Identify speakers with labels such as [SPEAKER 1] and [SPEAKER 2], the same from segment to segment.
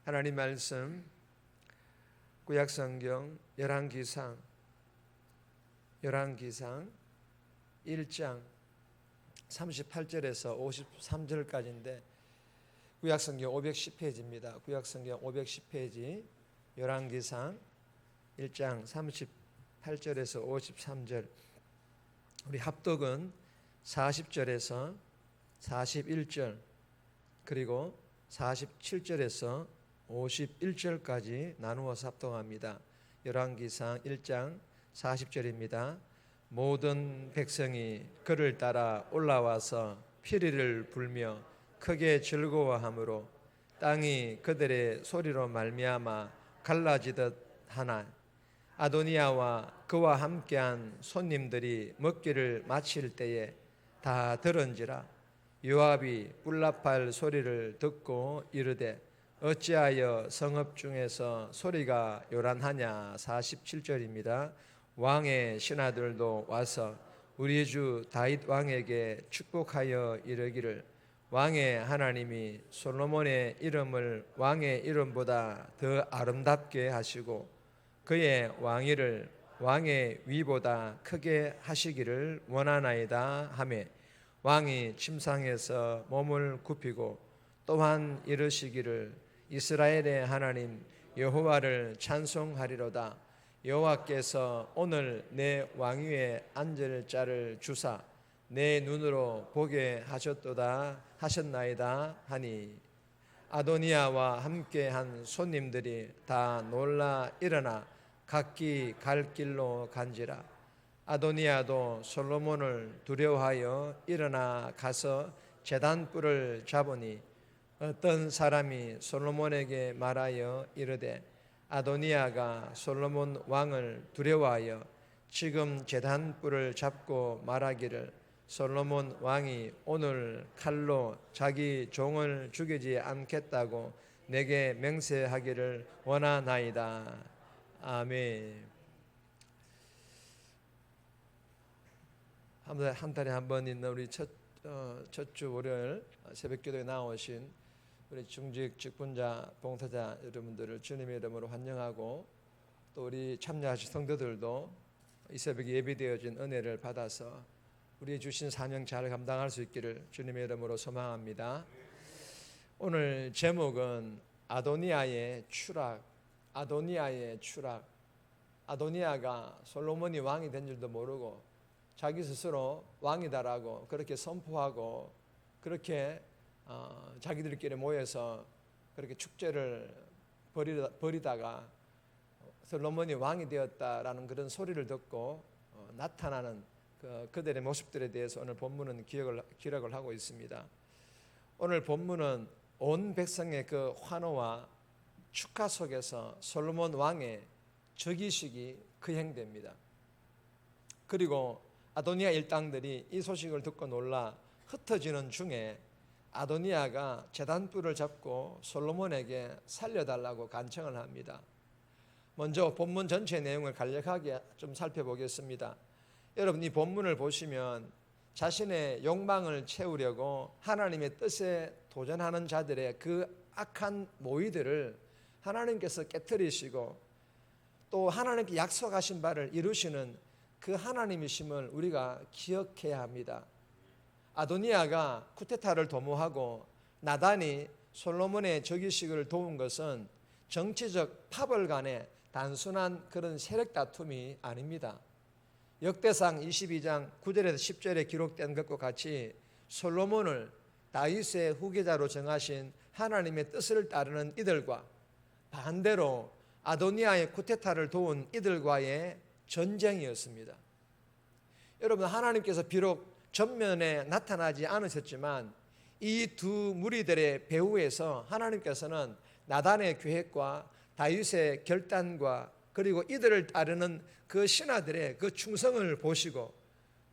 [SPEAKER 1] 하나님 말씀 구약성경 열왕기상 1장 38절에서 53절까지인데 구약성경 510페이지입니다. 구약성경 510페이지 열왕기상 1장 38절에서 53절. 우리 합독은 40절에서 41절 그리고 47절에서 51절까지 나누어서 합독합니다. 열왕기상 1장 40절입니다. 모든 백성이 그를 따라 올라와서 피리를 불며 크게 즐거워하므로 땅이 그들의 소리로 말미암아 갈라지듯 하나 아도니아와 그와 함께한 손님들이 먹기를 마칠 때에 다 들은지라 요압이 뿔나팔 소리를 듣고 이르되 어찌하여 성읍 중에서 소리가 요란하냐. 47절입니다. 왕의 신하들도 와서 우리 주 다윗 왕에게 축복하여 이르기를 왕의 하나님이 솔로몬의 이름을 왕의 이름보다 더 아름답게 하시고 그의 왕위를 왕의 위보다 크게 하시기를 원하나이다 하매 왕이 침상에서 몸을 굽히고 또한 이르시기를 이스라엘의 하나님 여호와를 찬송하리로다. 여호와께서 오늘 내 왕위에 앉을 자를 주사 내 눈으로 보게 하셨도다 하셨나이다 하니 아도니아와 함께한 손님들이 다 놀라 일어나 각기 갈 길로 간지라. 아도니아도 솔로몬을 두려워하여 일어나 가서 제단불을 잡으니 어떤 사람이 솔로몬에게 말하여 이르되 아도니아가 솔로몬 왕을 두려워하여 지금 제단불을 잡고 말하기를 솔로몬 왕이 오늘 칼로 자기 종을 죽이지 않겠다고 내게 맹세하기를 원하나이다. 아멘. 한 달에 한 번 있는 우리 첫 주 월요일 새벽기도에 나오신 우리 중직 직분자 봉사자 여러분들을 주님의 이름으로 환영하고 또 우리 참여하신 성도들도 이 새벽에 예비되어진 은혜를 받아서 우리 주신 사명 잘 감당할 수 있기를 주님의 이름으로 소망합니다. 오늘 제목은 아도니아의 추락. 아도니아가 솔로몬이 왕이 된 줄도 모르고 자기 스스로 왕이다라고 그렇게 선포하고 그렇게 자기들끼리 모여서 그렇게 축제를 벌이다가 솔로몬이 왕이 되었다라는 그런 소리를 듣고 나타나는 그들의 모습들에 대해서 오늘 본문은 기록을 하고 있습니다. 오늘 본문은 온 백성의 그 환호와 축하 속에서 솔로몬 왕의 즉위식이 거행됩니다. 그리고 아도니아 일당들이 이 소식을 듣고 놀라 흩어지는 중에 아도니아가 제단불을 잡고 솔로몬에게 살려달라고 간청을 합니다. 먼저 본문 전체 내용을 간략하게 좀 살펴보겠습니다. 여러분 이 본문을 보시면 자신의 욕망을 채우려고 하나님의 뜻에 도전하는 자들의 그 악한 모의들을 하나님께서 깨뜨리시고 또 하나님께 약속하신 바를 이루시는 그 하나님이심을 우리가 기억해야 합니다. 아도니아가 쿠데타를 도모하고 나단이 솔로몬의 즉위식을 도운 것은 정치적 파벌 간의 단순한 그런 세력 다툼이 아닙니다. 역대상 22장 9절에서 10절에 기록된 것과 같이 솔로몬을 다윗의 후계자로 정하신 하나님의 뜻을 따르는 이들과 반대로 아도니아의 쿠데타를 도운 이들과의 전쟁이었습니다. 여러분 하나님께서 비록 전면에 나타나지 않으셨지만 이 두 무리들의 배후에서 하나님께서는 나단의 계획과 다윗의 결단과 그리고 이들을 따르는 그 신하들의 그 충성을 보시고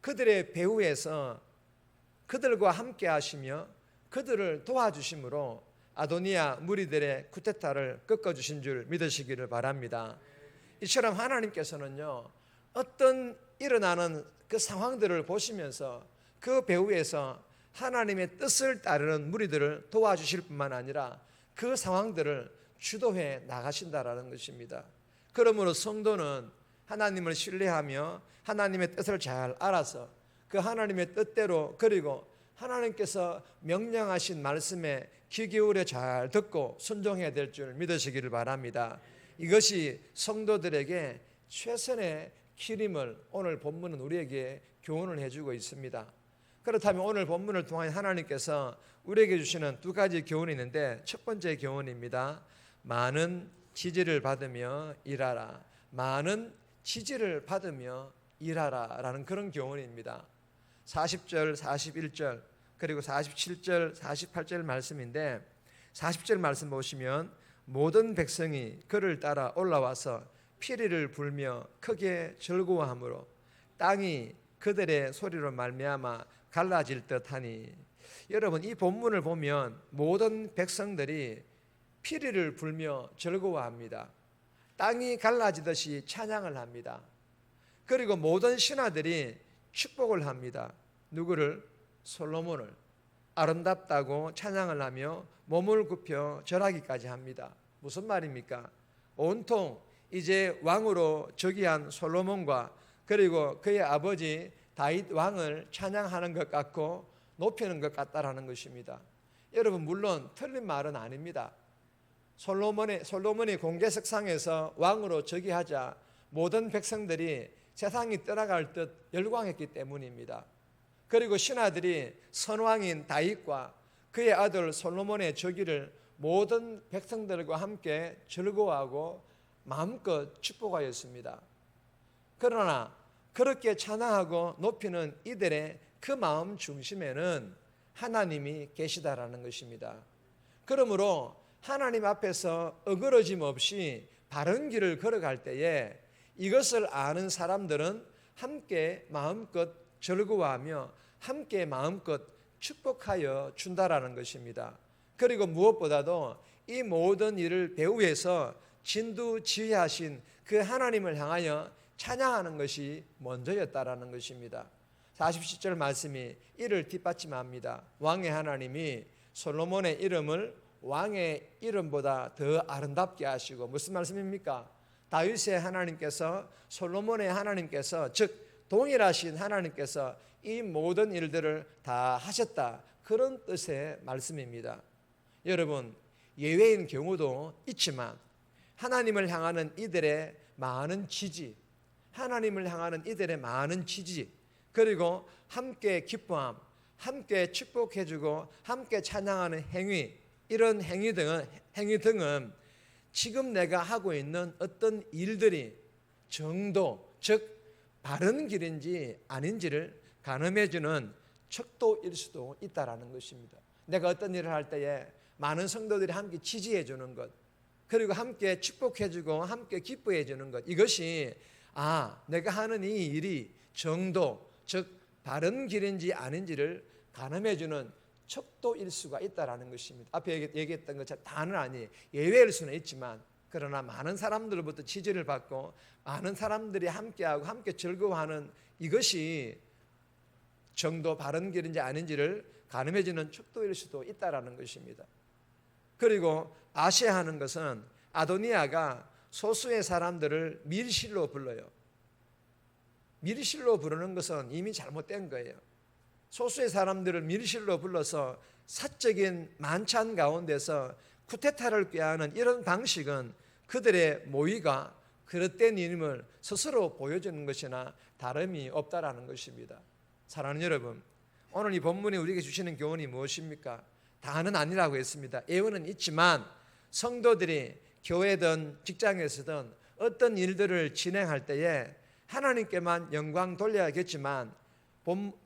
[SPEAKER 1] 그들의 배후에서 그들과 함께 하시며 그들을 도와주심으로 아도니아 무리들의 쿠데타를 꺾어주신 줄 믿으시기를 바랍니다. 이처럼 하나님께서는요 어떤 일어나는 그 상황들을 보시면서 그 배후에서 하나님의 뜻을 따르는 무리들을 도와주실 뿐만 아니라 그 상황들을 주도해 나가신다라는 것입니다. 그러므로 성도는 하나님을 신뢰하며 하나님의 뜻을 잘 알아서 그 하나님의 뜻대로, 그리고 하나님께서 명령하신 말씀에 귀 기울여 잘 듣고 순종해야 될 줄 믿으시기를 바랍니다. 이것이 성도들에게 최선의 길임을 오늘 본문은 우리에게 교훈을 해주고 있습니다. 그렇다면 오늘 본문을 통해 하나님께서 우리에게 주시는 두 가지 교훈이 있는데, 첫 번째 교훈입니다. 많은 지지를 받으며 일하라. 많은 지지를 받으며 일하라 라는 그런 교훈입니다. 40절, 41절, 그리고 47절, 48절 말씀인데, 40절 말씀 보시면 모든 백성이 그를 따라 올라와서 피리를 불며 크게 즐거워하므로 땅이 그들의 소리로 말미암아 갈라질 듯하니. 여러분, 이 본문을 보면 모든 백성들이 피리를 불며 즐거워합니다. 땅이 갈라지듯이 찬양을 합니다. 그리고 모든 신하들이 축복을 합니다. 누구를? 솔로몬을. 아름답다고 찬양을 하며 몸을 굽혀 절하기까지 합니다. 무슨 말입니까? 온통 이제 왕으로 즉위한 솔로몬과 그리고 그의 아버지 다윗 왕을 찬양하는 것 같고 높이는 것 같다라는 것입니다. 여러분, 물론 틀린 말은 아닙니다. 솔로몬이 공개석상에서 왕으로 즉위하자 모든 백성들이 세상이 떠나갈 듯 열광했기 때문입니다. 그리고 신하들이 선왕인 다윗과 그의 아들 솔로몬의 즉위를 모든 백성들과 함께 즐거워하고 마음껏 축복하였습니다. 그러나 그렇게 찬양하고 높이는 이들의 그 마음 중심에는 하나님이 계시다라는 것입니다. 그러므로 하나님 앞에서 어그러짐 없이 바른 길을 걸어갈 때에 이것을 아는 사람들은 함께 마음껏 즐거워하며 함께 마음껏 축복하여 준다라는 것입니다. 그리고 무엇보다도 이 모든 일을 배후에서 진두지휘하신 그 하나님을 향하여 찬양하는 것이 먼저였다라는 것입니다. 47절 말씀이 이를 뒷받침합니다. 왕의 하나님이 솔로몬의 이름을 왕의 이름보다 더 아름답게 하시고. 무슨 말씀입니까? 다윗의 하나님께서, 솔로몬의 하나님께서, 즉 동일하신 하나님께서 이 모든 일들을 다 하셨다, 그런 뜻의 말씀입니다. 여러분, 예외인 경우도 있지만 하나님을 향하는 이들의 많은 지지, 하나님을 향하는 이들의 많은 지지, 그리고 함께 기뻐함, 함께 축복해주고 함께 찬양하는 행위, 이런 행위 등은 지금 내가 하고 있는 어떤 일들이 정도, 즉 바른 길인지 아닌지를 가늠해주는 척도일 수도 있다라는 것입니다. 내가 어떤 일을 할 때에 많은 성도들이 함께 지지해주는 것, 그리고 함께 축복해주고 함께 기뻐해주는 것, 이것이 내가 하는 이 일이 정도, 즉 바른 길인지 아닌지를 가늠해주는 척도일 수가 있다라는 것입니다. 앞에 얘기했던 것처럼 다는 아니, 예외일 수는 있지만, 그러나 많은 사람들로부터 지지를 받고 많은 사람들이 함께하고 함께 즐거워하는 이것이 정도 바른 길인지 아닌지를 가늠해주는 척도일 수도 있다라는 것입니다. 그리고 아시아하는 것은 아도니아가 소수의 사람들을 밀실로 불러요. 밀실로 부르는 것은 이미 잘못된 거예요. 소수의 사람들을 밀실로 불러서 사적인 만찬 가운데서 쿠데타를 꾀하는 이런 방식은 그들의 모의가 그릇된 이름을 스스로 보여주는 것이나 다름이 없다라는 것입니다. 사랑하는 여러분, 오늘 이 본문이 우리에게 주시는 교훈이 무엇입니까? 다는 아니라고 했습니다. 예외는 있지만 성도들이 교회든 직장에서든 어떤 일들을 진행할 때에 하나님께만 영광 돌려야겠지만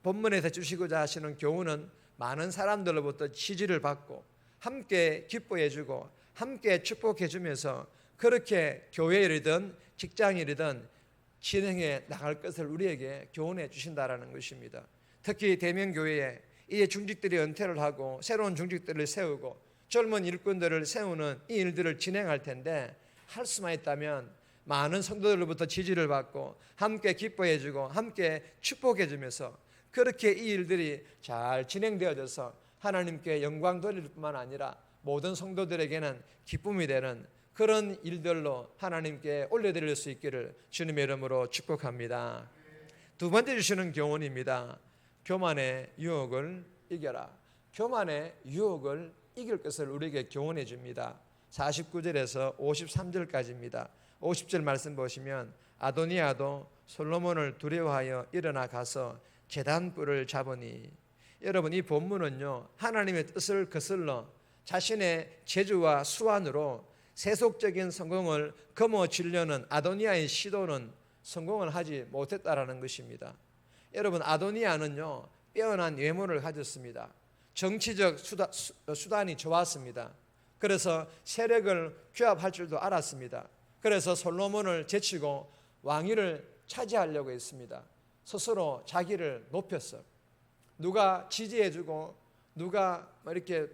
[SPEAKER 1] 본문에서 주시고자 하시는 교훈은 많은 사람들로부터 지지를 받고 함께 기뻐해주고 함께 축복해주면서 그렇게 교회일이든 직장일이든 진행해 나갈 것을 우리에게 교훈해 주신다라는 것입니다. 특히 대명교회에 이제 중직들이 은퇴를 하고 새로운 중직들을 세우고 젊은 일꾼들을 세우는 이 일들을 진행할 텐데, 할 수만 있다면 많은 성도들로부터 지지를 받고 함께 기뻐해주고 함께 축복해주면서 그렇게 이 일들이 잘 진행되어져서 하나님께 영광 돌릴 뿐만 아니라 모든 성도들에게는 기쁨이 되는 그런 일들로 하나님께 올려드릴 수 있기를 주님의 이름으로 축복합니다. 두 번째 주시는 교훈입니다. 교만의 유혹을 이겨라. 교만의 유혹을 이길 것을 우리에게 교훈해 줍니다. 49절에서 53절까지입니다. 50절 말씀 보시면 아도니아도 솔로몬을 두려워하여 일어나 가서 제단불을 잡으니, 여러분 이 본문은요 하나님의 뜻을 거슬러 자신의 재주와 수완으로 세속적인 성공을 거머쥐려는 아도니아의 시도는 성공을 하지 못했다라는 것입니다. 여러분 아도니아는요 빼어난 외모를 가졌습니다. 정치적 수단이 좋았습니다. 그래서 세력을 규합할 줄도 알았습니다. 그래서 솔로몬을 제치고 왕위를 차지하려고 했습니다. 스스로 자기를 높였어. 누가 지지해주고 누가 이렇게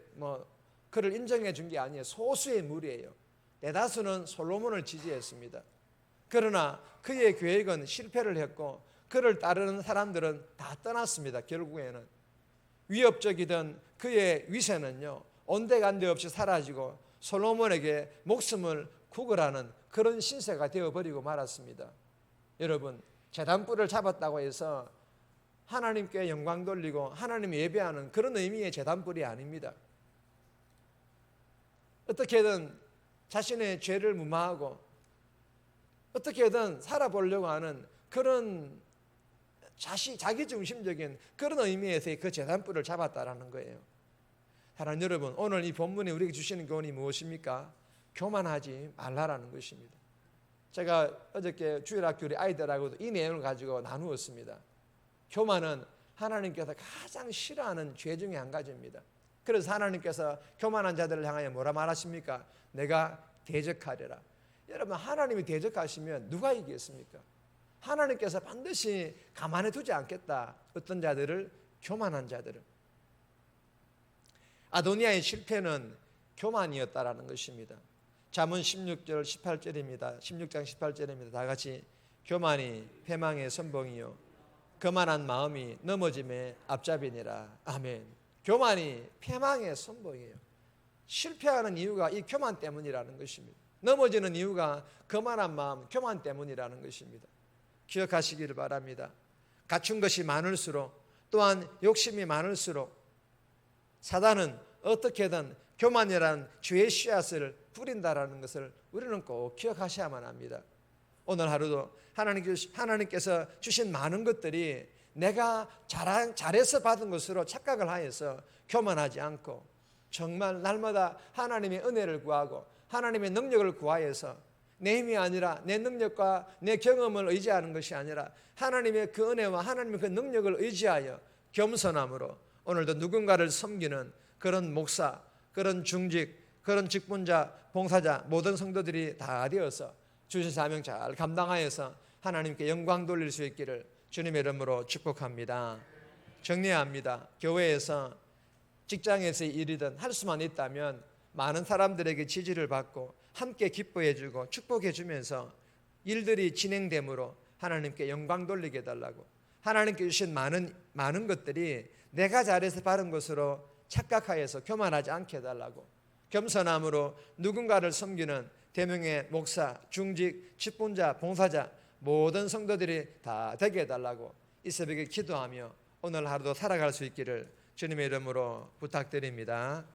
[SPEAKER 1] 그를 인정해 준 게 아니에요. 소수의 무리예요. 대다수는 솔로몬을 지지했습니다. 그러나 그의 계획은 실패를 했고 그를 따르는 사람들은 다 떠났습니다. 결국에는 위협적이던 그의 위세는요 온데간데 없이 사라지고 솔로몬에게 목숨을 구걸하는 그런 신세가 되어버리고 말았습니다. 여러분 제단불을 잡았다고 해서 하나님께 영광 돌리고 하나님 예배하는 그런 의미의 제단불이 아닙니다. 어떻게든 자신의 죄를 무마하고 어떻게든 살아보려고 하는 그런 자기중심적인 그런 의미에서의 그 제단불을 잡았다라는 거예요. 사랑하는 여러분, 오늘 이 본문이 우리에게 주시는 교훈이 무엇입니까? 교만하지 말라라는 것입니다. 제가 어저께 주일학교 우리 아이들하고도 이 내용을 가지고 나누었습니다. 교만은 하나님께서 가장 싫어하는 죄 중에 한 가지입니다. 그래서 하나님께서 교만한 자들을 향하여 뭐라 말하십니까? 내가 대적하리라. 여러분 하나님이 대적하시면 누가 이기겠습니까? 하나님께서 반드시 가만히 두지 않겠다. 어떤 자들을? 교만한 자들을. 아도니아의 실패는 교만이었다라는 것입니다. 잠언 16절 18절입니다. 16장 18절입니다. 다 같이 교만이 패망의 선봉이요 거만한 마음이 넘어짐의 앞잡이니라. 아멘. 교만이 패망의 선봉이에요. 실패하는 이유가 이 교만 때문이라는 것입니다. 넘어지는 이유가 거만한 마음, 교만 때문이라는 것입니다. 기억하시기를 바랍니다. 갖춘 것이 많을수록 또한 욕심이 많을수록 사단은 어떻게든 교만이라는 죄의 씨앗을 뿌린다라는 것을 우리는 꼭 기억하셔야만 합니다. 오늘 하루도 하나님께서 주신 많은 것들이 내가 잘해서 받은 것으로 착각을 하여서 교만하지 않고 정말 날마다 하나님의 은혜를 구하고 하나님의 능력을 구하여서 내 힘이 아니라 내 능력과 내 경험을 의지하는 것이 아니라 하나님의 그 은혜와 하나님의 그 능력을 의지하여 겸손함으로 오늘도 누군가를 섬기는 그런 목사, 그런 중직, 그런 직분자, 봉사자 모든 성도들이 다 되어서 주신 사명 잘 감당하여서 하나님께 영광 돌릴 수 있기를 주님의 이름으로 축복합니다. 정리해야 합니다. 교회에서 직장에서의 일이든 할 수만 있다면 많은 사람들에게 지지를 받고 함께 기뻐해 주고 축복해 주면서 일들이 진행됨으로 하나님께 영광 돌리게 해달라고, 하나님께 주신 많은 것들이 내가 잘해서 받은 것으로 착각하여서 교만하지 않게 해달라고, 겸손함으로 누군가를 섬기는 대명의 목사, 중직, 직분자, 봉사자 모든 성도들이 다 되게 해달라고 이 새벽에 기도하며 오늘 하루도 살아갈 수 있기를 주님의 이름으로 부탁드립니다.